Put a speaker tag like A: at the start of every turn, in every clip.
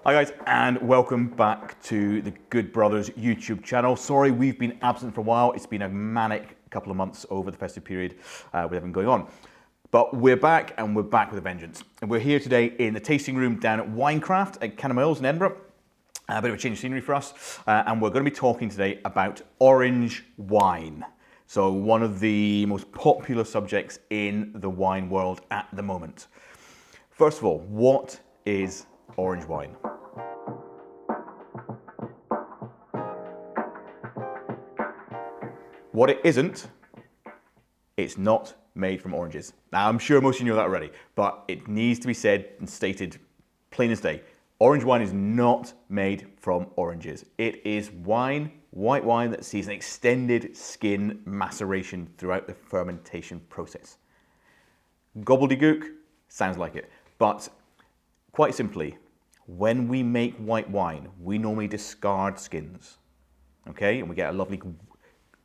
A: Hi guys, and welcome back to the Good Brothers YouTube channel. Sorry we've been absent for a while. It's been a manic couple of months over the festive period with everything going on. But we're back, and we're back with a vengeance. And we're here today in the tasting room down at Winecraft at Cannon Mills in Edinburgh. A bit of a change of scenery for us. And we're going to be talking today about orange wine. So one of the most popular subjects in the wine world at the moment. First of all, what is orange wine? What it isn't, it's not made from oranges. Now, I'm sure most of you know that already, but it needs to be said and stated plain as day. Orange wine is not made from oranges. It is wine, white wine, that sees an extended skin maceration throughout the fermentation process. Gobbledygook, sounds like it, but quite simply, when we make white wine, we normally discard skins, okay? And we get a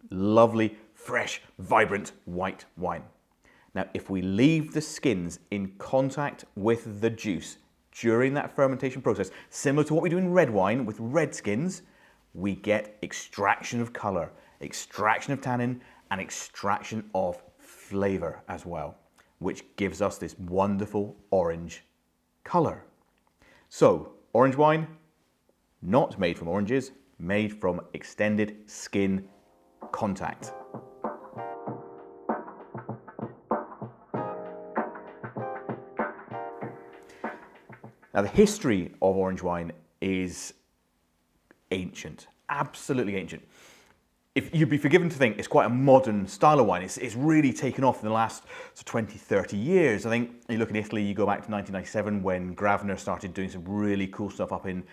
A: lovely, fresh, vibrant white wine. Now, if we leave the skins in contact with the juice during that fermentation process, similar to what we do in red wine with red skins, we get extraction of color, extraction of tannin, and extraction of flavor as well, which gives us this wonderful orange color. So, orange wine, not made from oranges, made from extended skin contact. Now, the history of orange wine is ancient, absolutely ancient. If you'd be forgiven to think it's quite a modern style of wine, it's really taken off in the last 20, 30 years. I think you look in Italy, you go back to 1997 when Gravner started doing some really cool stuff up in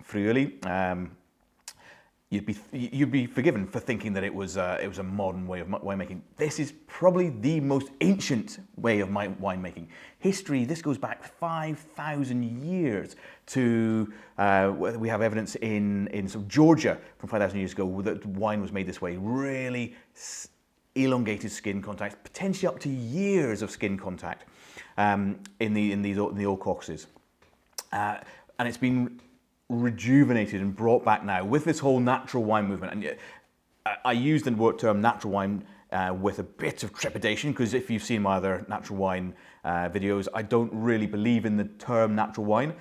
A: Friuli. You'd be forgiven for thinking that it was a modern way of winemaking. This is probably the most ancient way of winemaking. History, this goes back 5,000 years to, we have evidence in sort of Georgia from 5,000 years ago that wine was made this way. Really elongated skin contact, potentially up to years of skin contact in the old caucasus. And it's been rejuvenated and brought back now with this whole natural wine movement. And I use the term natural wine with a bit of trepidation, because if you've seen my other natural wine videos, I don't really believe in the term natural wine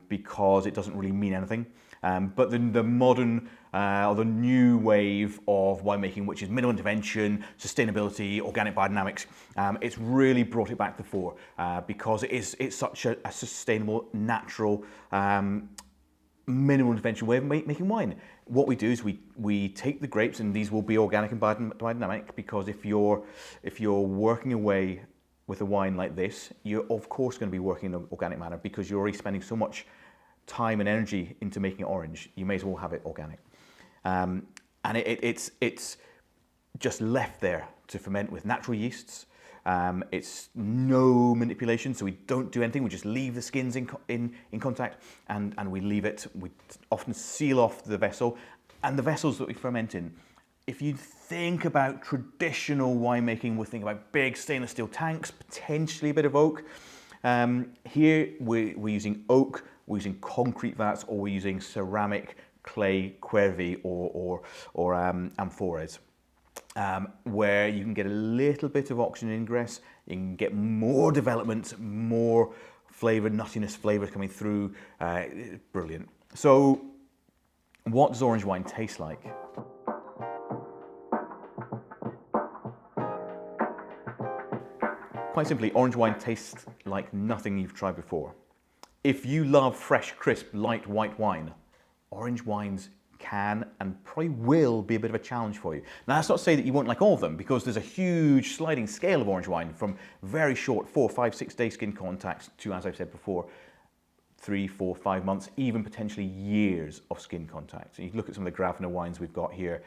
A: because it doesn't really mean anything. But the modern or the new wave of winemaking, which is minimal intervention, sustainability, organic biodynamics, it's really brought it back to the fore because it's such a sustainable, natural, minimal intervention way of making wine. What we do is we take the grapes, and these will be organic and biodynamic, because if you're working away with a wine like this, you're of course going to be working in an organic manner, because you're already spending so much time and energy into making it orange. You may as well have it organic, and it's just left there to ferment with natural yeasts. It's no manipulation, so we don't do anything. We just leave the skins in contact, and we leave it. We often seal off the vessel, and the vessels that we ferment in. If you think about traditional winemaking, we think about big stainless steel tanks, potentially a bit of oak. Here we're using oak, we're using concrete vats, or we're using ceramic, clay, quervi, or amphores. Where you can get a little bit of oxygen ingress, you can get more development, more flavour, nuttiness flavours coming through. Brilliant. So, what does orange wine taste like? Quite simply, orange wine tastes like nothing you've tried before. If you love fresh, crisp, light white wine, orange wines can and probably will be a bit of a challenge for you. Now, that's not to say that you won't like all of them, because there's a huge sliding scale of orange wine, from very short 4, 5, 6 day skin contact to, as I've said before, 3, 4, 5 months, even potentially years of skin contact. So you look at some of the Gravner wines we've got here,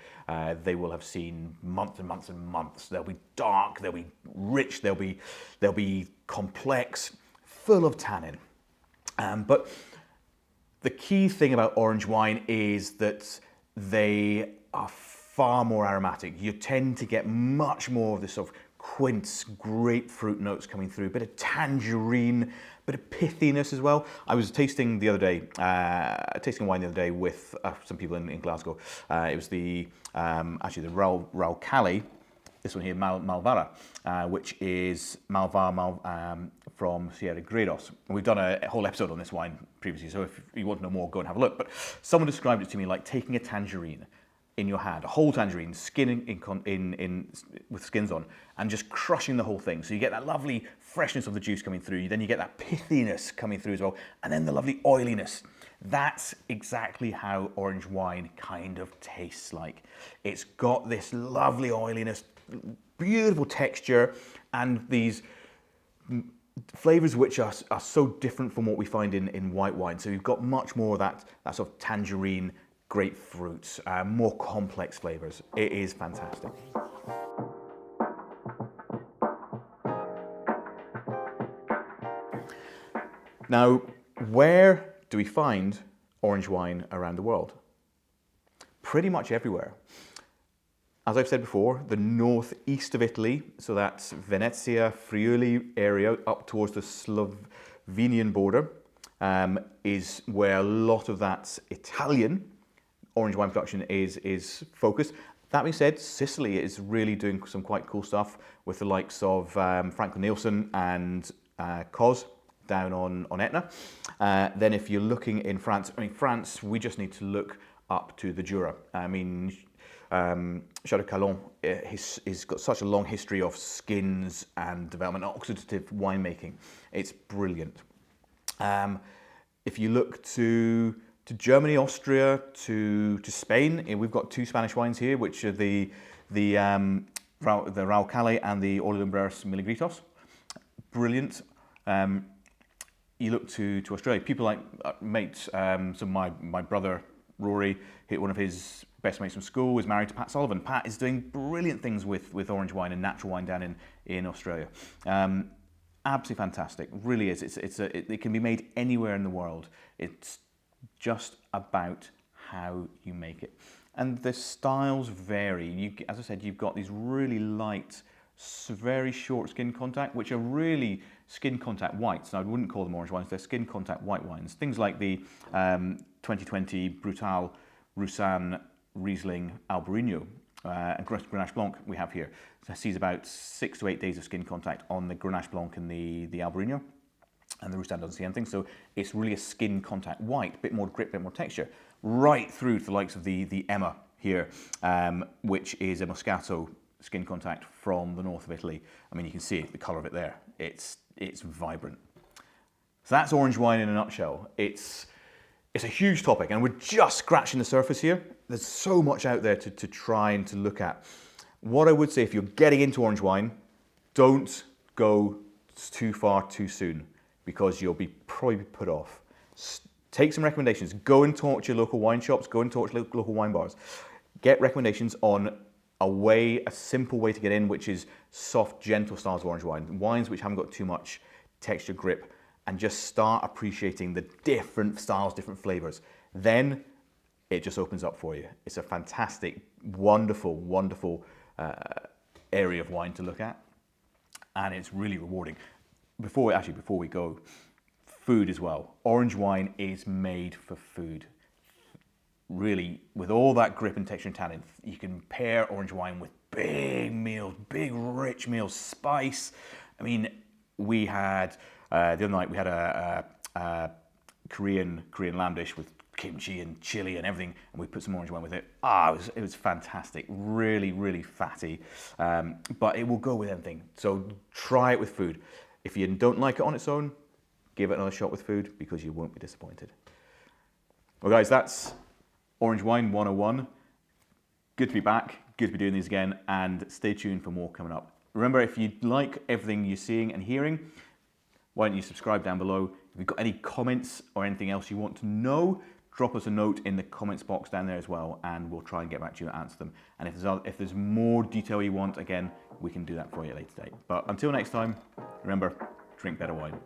A: they will have seen months and months and months. They'll be dark, they'll be rich, they'll be complex, full of tannin. But the key thing about orange wine is that they are far more aromatic. You tend to get much more of this sort of quince, grapefruit notes coming through, a bit of tangerine, a bit of pithiness as well. I was tasting the other day, tasting wine the other day with some people in Glasgow. It was actually the Raul Cali, this one here, Malvara, which is Malvar from Sierra Gredos. And we've done a whole episode on this wine previously, so if you want to know more, go and have a look. But someone described it to me like taking a tangerine in your hand, a whole tangerine, with skins on, and just crushing the whole thing. So you get that lovely freshness of the juice coming through, then you get that pithiness coming through as well, and then the lovely oiliness. That's exactly how orange wine kind of tastes like. It's got this lovely oiliness, beautiful texture, and these flavors which are so different from what we find in white wine. So you've got much more of that sort of tangerine, grapefruit, more complex flavors. It is fantastic. Now, where do we find orange wine around the world? Pretty much everywhere. As I've said before, the northeast of Italy, so that's Venezia, Friuli area, up towards the Slovenian border, is where a lot of that Italian orange wine production is focused. That being said, Sicily is really doing some quite cool stuff with the likes of Franklin Nielsen and Cos down on Etna. Then if you're looking in France, France, we just need to look up to the Jura. Château Calon has got such a long history of skins and development, oxidative winemaking. It's brilliant. If you look to Germany, Austria, to Spain, we've got two Spanish wines here, which are the Raul Cali and the Olla Lumbreras Milagritos. Brilliant. You look to Australia, people like so my brother Rory, one of his best mates from school, is married to Pat Sullivan. Pat is doing brilliant things with orange wine and natural wine down in Australia. Absolutely fantastic, really is. It can be made anywhere in the world. It's just about how you make it. And the styles vary. As I said, you've got these really light, very short skin contact, which are really skin contact whites. Now, I wouldn't call them orange wines, they're skin contact white wines. Things like the 2020 Brutal Roussanne Riesling Albarino and Grenache Blanc we have here. So it sees about 6 to 8 days of skin contact on the Grenache Blanc and the Albarino. And the Roussanne doesn't see anything, so it's really a skin contact white, bit more grip, bit more texture, right through to the likes of the Emma here, which is a Moscato skin contact from the north of Italy. I mean, you can see the colour of it there. It's vibrant. So that's orange wine in a nutshell. It's a huge topic, and we're just scratching the surface here. There's so much out there to try and to look at. What I would say, if you're getting into orange wine, don't go too far too soon, because you'll be probably put off. Take some recommendations. Go and talk to your local wine shops. Go and talk to local wine bars. Get recommendations on a simple way to get in, which is soft, gentle styles of orange wine. Wines which haven't got too much texture, grip, and just start appreciating the different styles, different flavors. Then it just opens up for you. It's a fantastic, wonderful, wonderful area of wine to look at, and it's really rewarding. Before we go, food as well. Orange wine is made for food. Really, with all that grip and texture and tannin, you can pair orange wine with big meals, big rich meals, spice. I mean, we had the other night we had a Korean lamb dish with kimchi and chili and everything, and we put some orange wine with it. It was fantastic. Really, really fatty, but it will go with anything. So try it with food. If you don't like it on its own, give it another shot with food, because you won't be disappointed. Well, guys, that's Orange Wine 101. Good to be back. Good to be doing these again, and stay tuned for more coming up. Remember, if you like everything you're seeing and hearing, why don't you subscribe down below? If you've got any comments or anything else you want to know, drop us a note in the comments box down there as well, and we'll try and get back to you and answer them. And if there's more detail you want, again, we can do that for you later today. But until next time, remember, drink better wine.